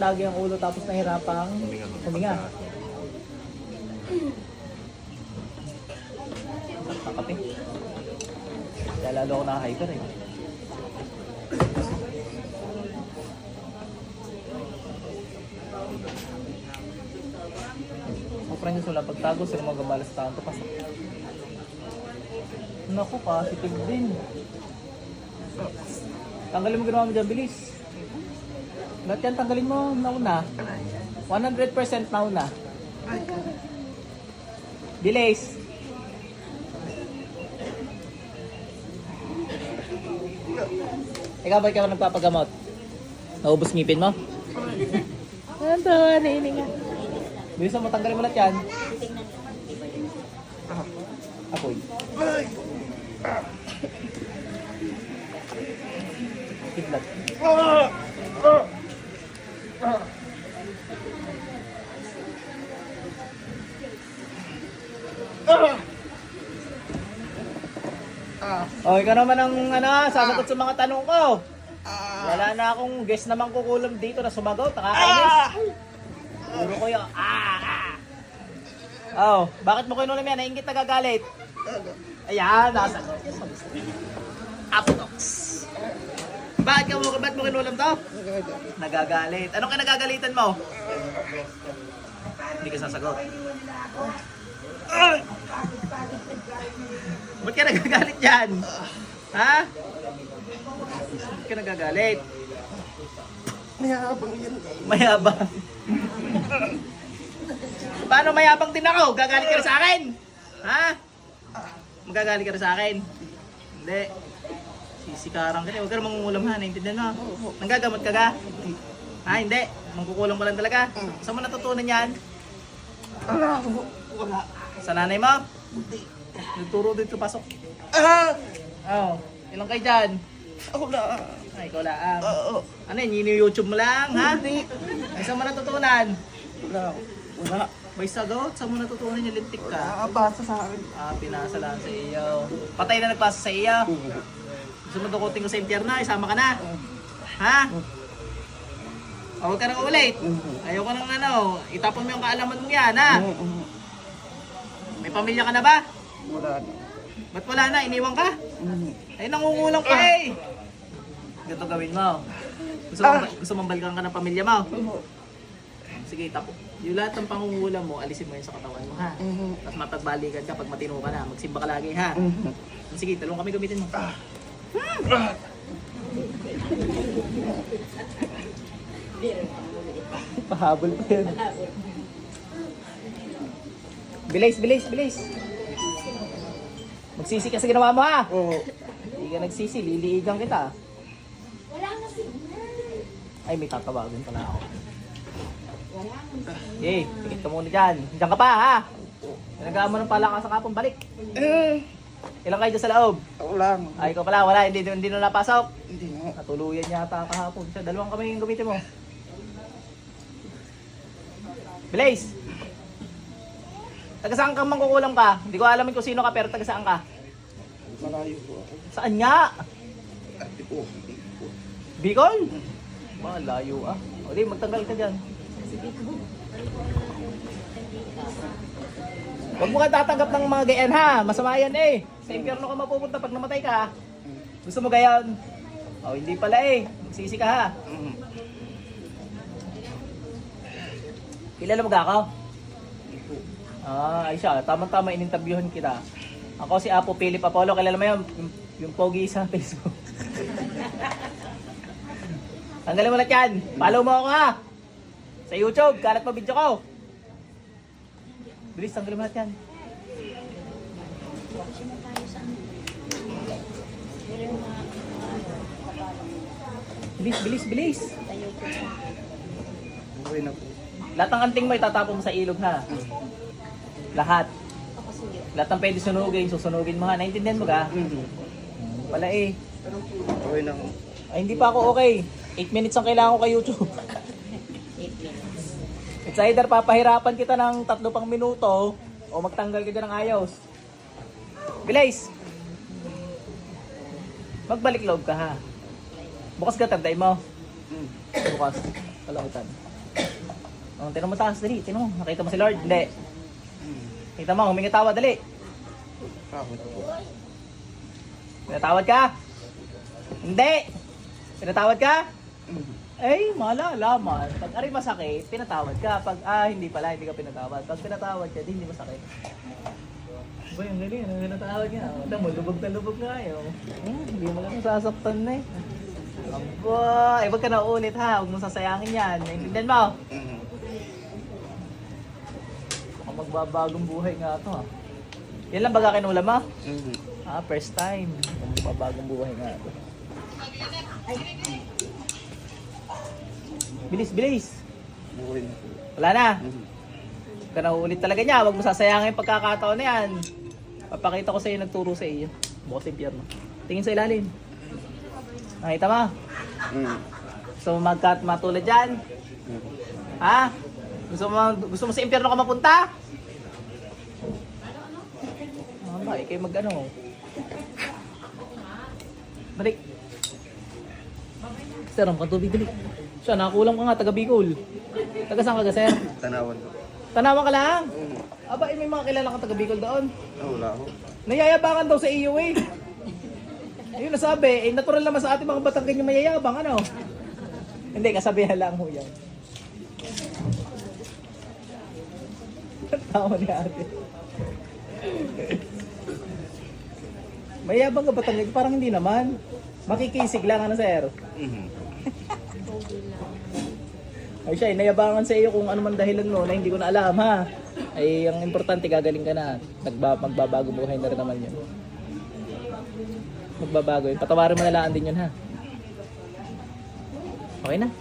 natagi ang ulo tapos nahirapang huminga. Ang kape. Kaya lalo ako naka-hyper eh. Friends, wala pagtago sila magabalas sa kanto pasok. Naku, positive din. Tanggalin mo ginawa mo dyan, bilis. Lahat yan, tanggalin mo nauna. 100% nauna. Bilis. Ikaw ba ikaw nagpapagamot? Naubos ngipin mo? Ano to? Naiinga. Bilisan mo, tanggalin mo lahat yan. Apoy. Kidlat. Oh, ikaw naman ang sasagot sa mga tanong ko. Wala na akong guest naman kukulam dito na sumagot. Nakakainis. Puro ko yun. Oh, bakit mo kinulam yan? Nainggit nagagalit. Ayan, nasa. Apotox. Ba't mo kinulam to? Nagagalit. Anong kinagagalitan mo? Hindi ka sasagot. Ba't ka nagagalit dyan? Ha? Ba't ka nagagalit? Mayabang yan. Mayabang. Paano mayabang din ako? Gagalit ka na sa akin? Ha? Magagalit ka na sa akin? Hindi. Sisikaran ka na. Huwag ka na mangungulam ha. Naintindihan mo? Nanggagamot ka ka? Ha? Hindi. Mangkukulam ka lang talaga? Saan mo natutunan yan? Wala. Sa nanay mo? Nagturo dito pasok. Oh, ilang kayo dyan? Wala. Ay, ikaw lang. Ano yun? YouTube mo lang, ha? Ay, saan mo natutunan? Wala. May sagot? Saan mo natutunan yung lintik ka? Nakabasa sa akin. Pinasa lang sa iyo. Patay na nagpasa sa iyo. Gusto mo dukutin ko sa impyerno, isama ka na. Ha? O, huwag ka nang ulit. Ayoko nang itapon mo yung kaalaman mo yan, ha? May pamilya ka na ba? Wala na. Ba't wala na? Iniwan ka? Ay, nangungulang pa eh. Ganito gawin mo. Gusto mong balikan ka ng pamilya mo? Sige, tapo. Yung lahat ng pangungulam mo, alisin mo yun sa katawan mo, ha? Tapos mapagbalikan ka pag matino ka na. Magsimba ka lagi, ha? Sige, talong kami gamitin mo. Pahabol pa yan. Bilis. Magsisi ka sa ginawa mo, ha? Hindi ka nagsisi, liliigan kita. Wala na signal. Ay, may tatawagin pala ako. Okay, tingin ka muna dyan. Diyan ka pa, ha? Nagawa mo ng palakas sa kapon, balik. Ilang kayo dyan sa loob? Ako lang. Ay, ikaw pala, wala, hindi na napasok. Hindi na. Natuluyan yata kahapon. Siya, dalawang kamay yung gamitin mo. Bilis! Taga saan ka mangkukulam ka? Hindi ko alam kung sino ka, pero taga saan ka? Malayo po ako. Saan nga? Ate po. Bicol? Malayo ah. O di, magtanggal ka dyan. Huwag mo ka tatanggap ng mga gayan ha. Masama yan eh. Sa impyerno ka mapupunta pag namatay ka. Gusto mo gayan? O hindi pala eh. Magsisi ka ha. Kilala mo ka ako? Ay siya. Tama-tama in-interviewin kita. Ako si Apo Philip Apollo. Kilala mo yun? Yung pogi sa Facebook. Tanggalin mo lahat yan. Follow mo ako ha. Sa YouTube. Kalat mo video ko. Bilis, tanggalin mo lahat yan. Bilis. Okay na po. Lahat ng anting mo itatapon mo sa ilog ha. Lahat. Lahat ng pwede sunugin, susunugin mo ha. Naintindihan mo ka? Wala eh. Okay na po. Ay, hindi pa ako okay. 8 minutes ang kailangan ko kay YouTube. 8 minutes. It's either papahirapan kita ng 3 pang minuto o magtanggal ka dyan ng ayos. Bilis! Magbalik loob ka ha. Bukas ka, tanday mo. Bukas. Kalakitan. Oh, tinan mo taas, dali. Tinan mo. Nakita mo si Lord? Hindi. Kita mo, humingi tawa, dali. Bakit po? Pinatawad ka? Hindi. Pinatawad ka? Eh, malalaman. Pag ari masakit, pinatawad ka. Pag, hindi pala, hindi ka pinatawad. Pag pinatawad ka, hindi masakit. Ba, yung galing, ano pinatawad ka? Alam mo, lubog na lubog nga yun. Hindi mo lang sasaktan na eh. Aba, wag ka na ulit ha. Huwag mong sasayangin yan. Naintindihan mo? Baka magbabagong buhay nga ito ha. Yan lang baga kinulam mo? First time. Magbabagong buhay nga ito. Bilis, bilis. Buhay na po. Wala na. Huwag ka na uulit talaga niya. Huwag mo sasayangin yung pagkakataon na yan. Papakita ko sa iyo, nagturo sa iyo. Bukas sa impyerno. Tingin sa ilalim. Nakita mo? Gusto mo matulad dyan? Ha? Gusto mo sa impyerno ka mapunta? Kayo mag-ano. Balik. Sir, ang tubig dali. Siya, nakakulang ka nga, taga Bicol. Taga saan ka, sir? Tanawan ko. Tanawan ka lang? Aba, may mga kilala ka taga Bicol doon. Wala ako. Nayayabangan daw sa iyo eh. Ayun nasabi, natural naman sa ating mga Batanggan yung mayayabang, ano? Hindi, kasabihan lang ho yan. Tawa ni ate. Mayayabang ka Batanggan, parang hindi naman. Makikisig lang, ano sir? Ay siya, nayabangan sa iyo kung ano man dahilan mo na hindi ko na alam ha. Ay ang importante gagaling ka na. Magbabago buhay na rin naman yun. Magbabago yun. Patawarin mo na lang din yun ha. Okay na?